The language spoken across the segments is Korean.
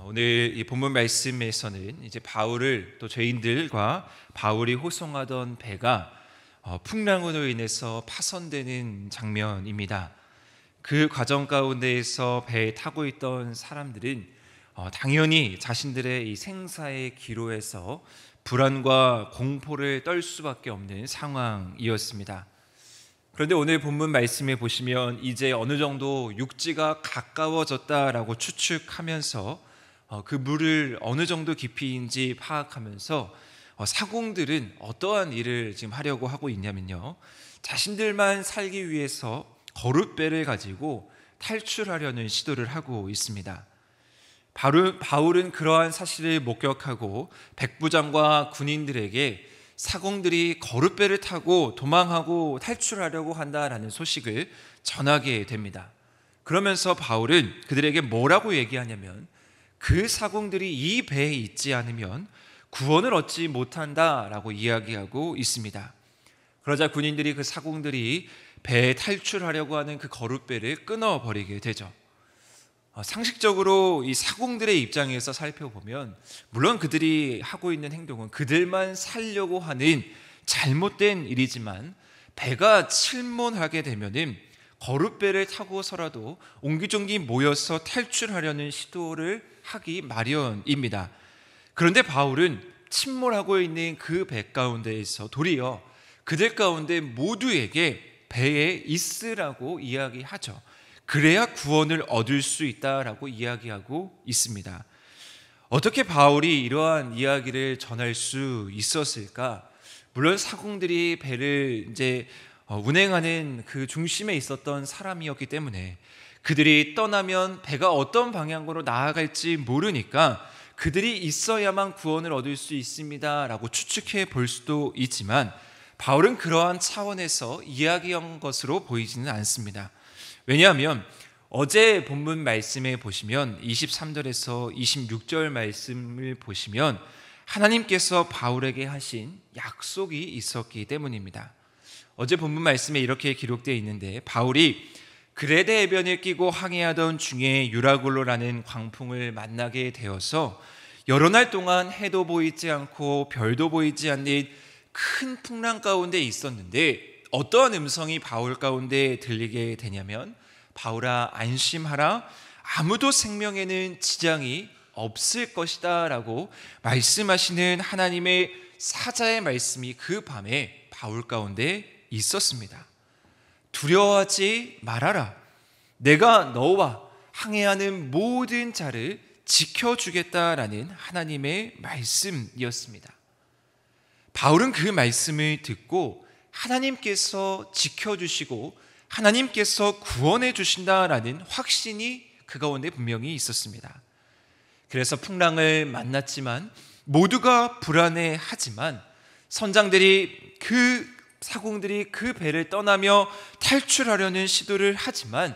오늘 이 본문 말씀에서는 이제 바울을 또 죄인들과 바울이 호송하던 배가 풍랑으로 인해서 파손되는 장면입니다. 그 과정 가운데에서 배에 타고 있던 사람들은 당연히 자신들의 이 생사의 기로에서 불안과 공포를 떨 수밖에 없는 상황이었습니다. 그런데 오늘 본문 말씀에 보시면 이제 어느 정도 육지가 가까워졌다라고 추측하면서 그 물을 어느 정도 깊이인지 파악하면서 사공들은 어떠한 일을 지금 하려고 하고 있냐면요, 자신들만 살기 위해서 거룻배를 가지고 탈출하려는 시도를 하고 있습니다. 바울은 그러한 사실을 목격하고 백부장과 군인들에게 사공들이 거룻배를 타고 도망하고 탈출하려고 한다라는 소식을 전하게 됩니다. 그러면서 바울은 그들에게 뭐라고 얘기하냐면, 그 사공들이 이 배에 있지 않으면 구원을 얻지 못한다라고 이야기하고 있습니다. 그러자 군인들이 그 사공들이 배에 탈출하려고 하는 그 거룻배를 끊어버리게 되죠. 상식적으로 이 사공들의 입장에서 살펴보면 물론 그들이 하고 있는 행동은 그들만 살려고 하는 잘못된 일이지만, 배가 침몰하게 되면은 거룻배를 타고서라도 옹기종기 모여서 탈출하려는 시도를 하기 마련입니다. 그런데 바울은 침몰하고 있는 그 배 가운데에서 도리어 그들 가운데 모두에게 배에 있으라고 이야기하죠. 그래야 구원을 얻을 수 있다라고 이야기하고 있습니다. 어떻게 바울이 이러한 이야기를 전할 수 있었을까? 물론 사공들이 배를 이제 운행하는 그 중심에 있었던 사람이었기 때문에 그들이 떠나면 배가 어떤 방향으로 나아갈지 모르니까 그들이 있어야만 구원을 얻을 수 있습니다라고 추측해 볼 수도 있지만, 바울은 그러한 차원에서 이야기한 것으로 보이지는 않습니다. 왜냐하면 어제 본문 말씀에 보시면 23절에서 26절 말씀을 보시면 하나님께서 바울에게 하신 약속이 있었기 때문입니다. 어제 본문 말씀에 이렇게 기록되어 있는데, 바울이 그레데 해변을 끼고 항해하던 중에 유라굴로라는 광풍을 만나게 되어서 여러 날 동안 해도 보이지 않고 별도 보이지 않는 큰 풍랑 가운데 있었는데, 어떠한 음성이 바울 가운데 들리게 되냐면, 바울아 안심하라, 아무도 생명에는 지장이 없을 것이다 라고 말씀하시는 하나님의 사자의 말씀이 그 밤에 바울 가운데 있었습니다. 두려워하지 말아라, 내가 너와 항해하는 모든 자를 지켜주겠다라는 하나님의 말씀이었습니다. 바울은 그 말씀을 듣고 하나님께서 지켜주시고 하나님께서 구원해 주신다라는 확신이 그 가운데 분명히 있었습니다. 그래서 풍랑을 만났지만 모두가 불안해하지만 사공들이 그 배를 떠나며 탈출하려는 시도를 하지만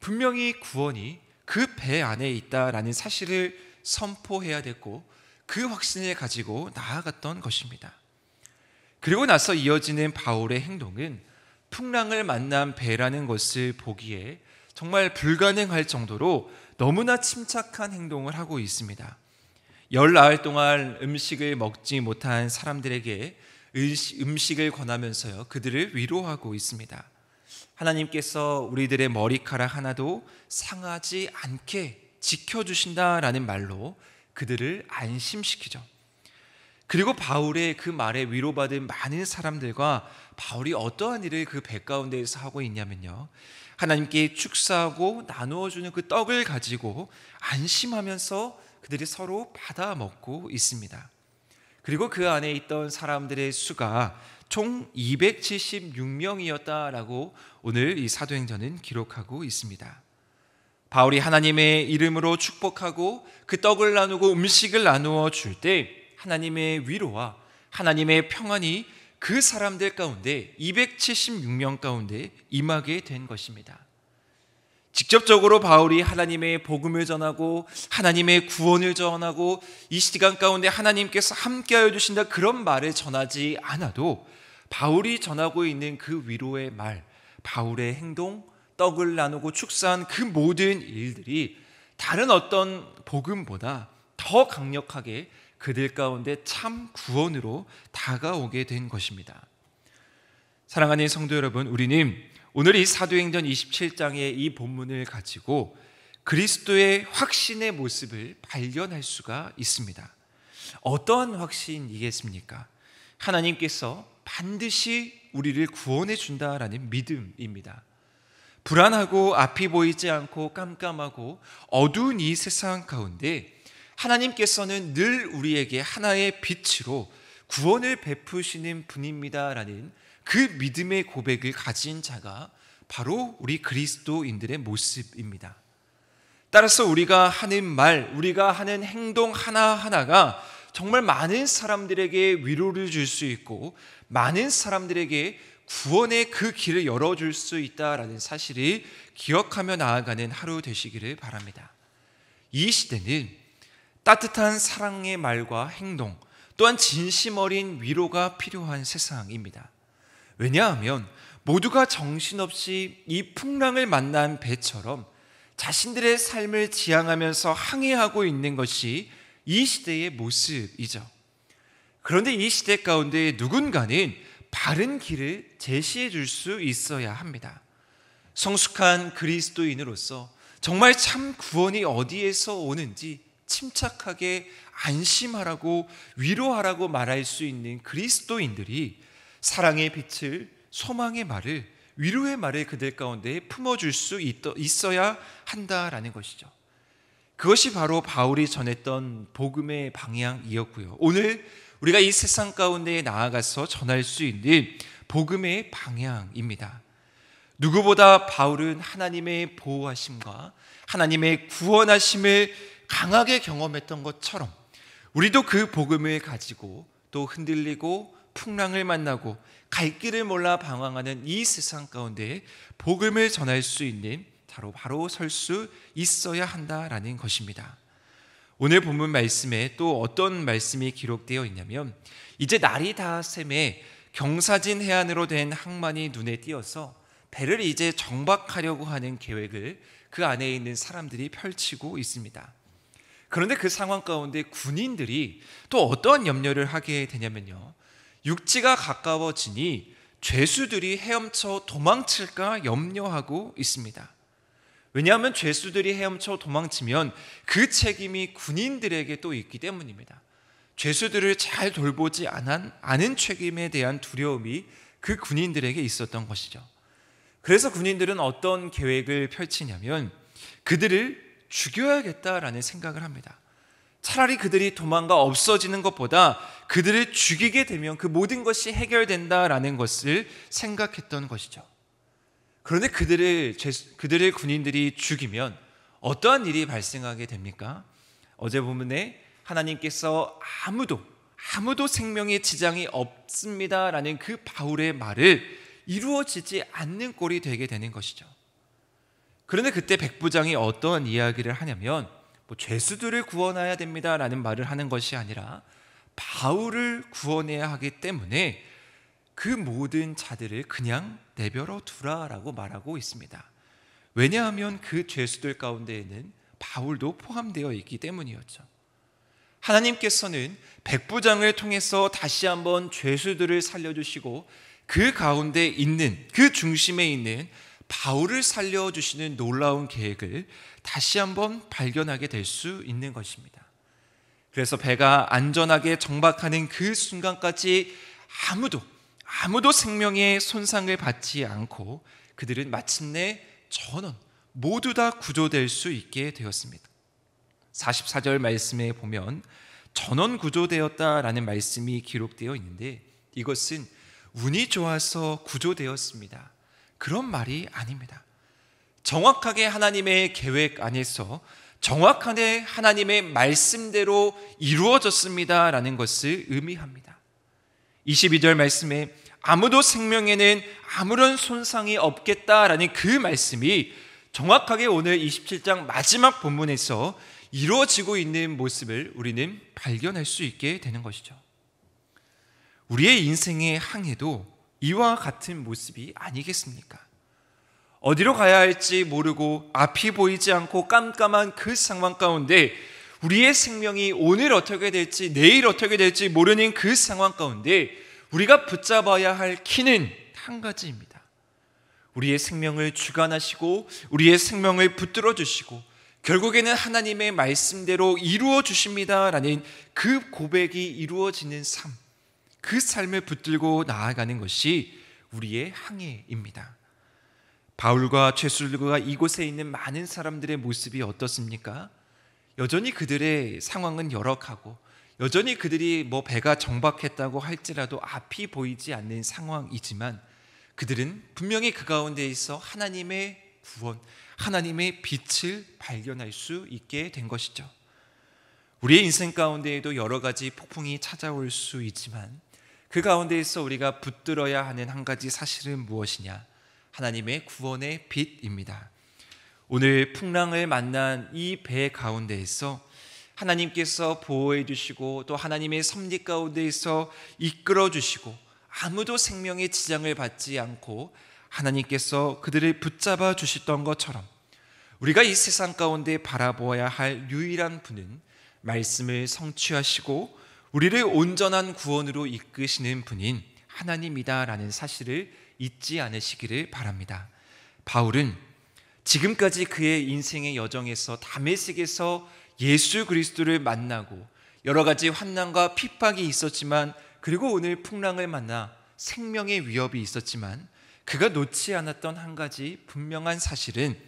분명히 구원이 그 배 안에 있다라는 사실을 선포해야 됐고, 그 확신을 가지고 나아갔던 것입니다. 그리고 나서 이어지는 바울의 행동은 풍랑을 만난 배라는 것을 보기에 정말 불가능할 정도로 너무나 침착한 행동을 하고 있습니다. 열나흘 동안 음식을 먹지 못한 사람들에게 음식을 권하면서요, 그들을 위로하고 있습니다. 하나님께서 우리들의 머리카락 하나도 상하지 않게 지켜주신다라는 말로 그들을 안심시키죠. 그리고 바울의 그 말에 위로받은 많은 사람들과 바울이 어떠한 일을 그 배 가운데에서 하고 있냐면요, 하나님께 축사하고 나누어주는 그 떡을 가지고 안심하면서 그들이 서로 받아 먹고 있습니다. 그리고 그 안에 있던 사람들의 수가 총 276명이었다라고 오늘 이 사도행전은 기록하고 있습니다. 바울이 하나님의 이름으로 축복하고 그 떡을 나누고 음식을 나누어 줄 때 하나님의 위로와 하나님의 평안이 그 사람들 가운데 276명 가운데 임하게 된 것입니다. 직접적으로 바울이 하나님의 복음을 전하고 하나님의 구원을 전하고 이 시간 가운데 하나님께서 함께하여 주신다 그런 말을 전하지 않아도 바울이 전하고 있는 그 위로의 말, 바울의 행동, 떡을 나누고 축사한 그 모든 일들이 다른 어떤 복음보다 더 강력하게 그들 가운데 참 구원으로 다가오게 된 것입니다. 사랑하는 성도 여러분, 우리는 오늘 이 사도행전 27장의 이 본문을 가지고 그리스도의 확신의 모습을 발견할 수가 있습니다. 어떠한 확신이겠습니까? 하나님께서 반드시 우리를 구원해 준다라는 믿음입니다. 불안하고 앞이 보이지 않고 깜깜하고 어두운 이 세상 가운데 하나님께서는 늘 우리에게 하나의 빛으로 구원을 베푸시는 분입니다라는 그 믿음의 고백을 가진 자가 바로 우리 그리스도인들의 모습입니다. 따라서 우리가 하는 말, 우리가 하는 행동 하나하나가 정말 많은 사람들에게 위로를 줄 수 있고 많은 사람들에게 구원의 그 길을 열어줄 수 있다라는 사실을 기억하며 나아가는 하루 되시기를 바랍니다. 이 시대는 따뜻한 사랑의 말과 행동, 또한 진심 어린 위로가 필요한 세상입니다. 왜냐하면 모두가 정신없이 이 풍랑을 만난 배처럼 자신들의 삶을 지향하면서 항해하고 있는 것이 이 시대의 모습이죠. 그런데 이 시대 가운데 누군가는 바른 길을 제시해 줄 수 있어야 합니다. 성숙한 그리스도인으로서 정말 참 구원이 어디에서 오는지 침착하게 안심하라고 위로하라고 말할 수 있는 그리스도인들이 사랑의 빛을, 소망의 말을, 위로의 말을 그들 가운데 품어줄 수 있어야 한다라는 것이죠. 그것이 바로 바울이 전했던 복음의 방향이었고요. 오늘 우리가 이 세상 가운데 나아가서 전할 수 있는 복음의 방향입니다. 누구보다 바울은 하나님의 보호하심과 하나님의 구원하심을 강하게 경험했던 것처럼 우리도 그 복음을 가지고 또 흔들리고 풍랑을 만나고 갈 길을 몰라 방황하는 이 세상 가운데 복음을 전할 수 있는 바로 설 수 있어야 한다라는 것입니다. 오늘 본문 말씀에 또 어떤 말씀이 기록되어 있냐면 이제 날이 다 샘에 경사진 해안으로 된 항만이 눈에 띄어서 배를 이제 정박하려고 하는 계획을 그 안에 있는 사람들이 펼치고 있습니다. 그런데 그 상황 가운데 군인들이 또 어떠한 염려를 하게 되냐면요, 육지가 가까워지니 죄수들이 헤엄쳐 도망칠까 염려하고 있습니다. 왜냐하면 죄수들이 헤엄쳐 도망치면 그 책임이 군인들에게 또 있기 때문입니다. 죄수들을 잘 돌보지 않은 책임에 대한 두려움이 그 군인들에게 있었던 것이죠. 그래서 군인들은 어떤 계획을 펼치냐면 그들을 죽여야겠다라는 생각을 합니다. 차라리 그들이 도망가 없어지는 것보다 그들을 죽이게 되면 그 모든 것이 해결된다라는 것을 생각했던 것이죠. 그런데 그들을 군인들이 죽이면 어떠한 일이 발생하게 됩니까? 어제 본문에 하나님께서 아무도 생명에 지장이 없습니다라는 그 바울의 말을 이루어지지 않는 꼴이 되게 되는 것이죠. 그런데 그때 백부장이 어떠한 이야기를 하냐면 죄수들을 구원해야 됩니다라는 말을 하는 것이 아니라 바울을 구원해야 하기 때문에 그 모든 자들을 그냥 내버려 두라라고 말하고 있습니다. 왜냐하면 그 죄수들 가운데에는 바울도 포함되어 있기 때문이었죠. 하나님께서는 백부장을 통해서 다시 한번 죄수들을 살려주시고 그 가운데 있는, 그 중심에 있는 바울을 살려주시는 놀라운 계획을 다시 한번 발견하게 될 수 있는 것입니다. 그래서 배가 안전하게 정박하는 그 순간까지 아무도 생명의 손상을 받지 않고 그들은 마침내 전원 모두 다 구조될 수 있게 되었습니다. 44절 말씀에 보면 전원 구조되었다라는 말씀이 기록되어 있는데 이것은 운이 좋아서 구조되었습니다, 그런 말이 아닙니다. 정확하게 하나님의 계획 안에서 정확하게 하나님의 말씀대로 이루어졌습니다라는 것을 의미합니다. 22절 말씀에 아무도 생명에는 아무런 손상이 없겠다라는 그 말씀이 정확하게 오늘 27장 마지막 본문에서 이루어지고 있는 모습을 우리는 발견할 수 있게 되는 것이죠. 우리의 인생의 항해도 이와 같은 모습이 아니겠습니까? 어디로 가야 할지 모르고 앞이 보이지 않고 깜깜한 그 상황 가운데 우리의 생명이 오늘 어떻게 될지 내일 어떻게 될지 모르는 그 상황 가운데 우리가 붙잡아야 할 키는 한 가지입니다. 우리의 생명을 주관하시고 우리의 생명을 붙들어 주시고 결국에는 하나님의 말씀대로 이루어 주십니다라는 그 고백이 이루어지는 삶, 그 삶을 붙들고 나아가는 것이 우리의 항해입니다. 바울과 최술과 이곳에 있는 많은 사람들의 모습이 어떻습니까? 여전히 그들의 상황은 열악하고 여전히 그들이 배가 정박했다고 할지라도 앞이 보이지 않는 상황이지만 그들은 분명히 그 가운데 있어 하나님의 구원, 하나님의 빛을 발견할 수 있게 된 것이죠. 우리의 인생 가운데에도 여러 가지 폭풍이 찾아올 수 있지만 그 가운데에서 우리가 붙들어야 하는 한 가지 사실은 무엇이냐? 하나님의 구원의 빛입니다. 오늘 풍랑을 만난 이 배 가운데에서 하나님께서 보호해 주시고 또 하나님의 섭리 가운데에서 이끌어 주시고 아무도 생명의 지장을 받지 않고 하나님께서 그들을 붙잡아 주셨던 것처럼 우리가 이 세상 가운데 바라보아야 할 유일한 분은 말씀을 성취하시고 우리를 온전한 구원으로 이끄시는 분인 하나님이다라는 사실을 잊지 않으시기를 바랍니다. 바울은 지금까지 그의 인생의 여정에서 다메섹에서 예수 그리스도를 만나고 여러 가지 환난과 핍박이 있었지만 그리고 오늘 풍랑을 만나 생명의 위협이 있었지만 그가 놓지 않았던 한 가지 분명한 사실은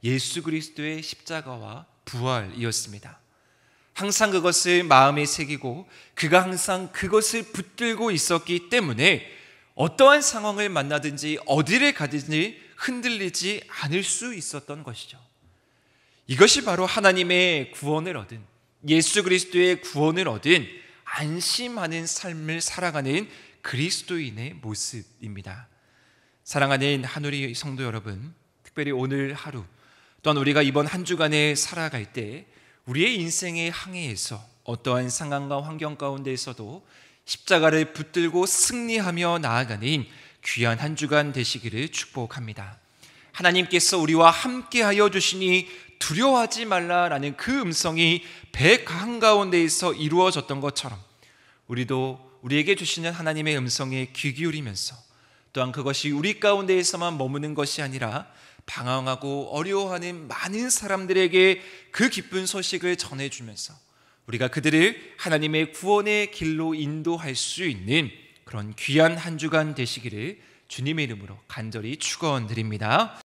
예수 그리스도의 십자가와 부활이었습니다. 항상 그것을 마음에 새기고 그가 항상 그것을 붙들고 있었기 때문에 어떠한 상황을 만나든지 어디를 가든지 흔들리지 않을 수 있었던 것이죠. 이것이 바로 하나님의 구원을 얻은 예수 그리스도의 구원을 얻은 안심하는 삶을 살아가는 그리스도인의 모습입니다. 사랑하는 한우리 성도 여러분, 특별히 오늘 하루 또한 우리가 이번 한 주간에 살아갈 때 우리의 인생의 항해에서 어떠한 상황과 환경 가운데에서도 십자가를 붙들고 승리하며 나아가는 귀한 한 주간 되시기를 축복합니다. 하나님께서 우리와 함께하여 주시니 두려워하지 말라라는 그 음성이 배 한가운데에서 이루어졌던 것처럼 우리도 우리에게 주시는 하나님의 음성에 귀 기울이면서 또한 그것이 우리 가운데에서만 머무는 것이 아니라 방황하고 어려워하는 많은 사람들에게 그 기쁜 소식을 전해주면서 우리가 그들을 하나님의 구원의 길로 인도할 수 있는 그런 귀한 한 주간 되시기를 주님의 이름으로 간절히 축원드립니다.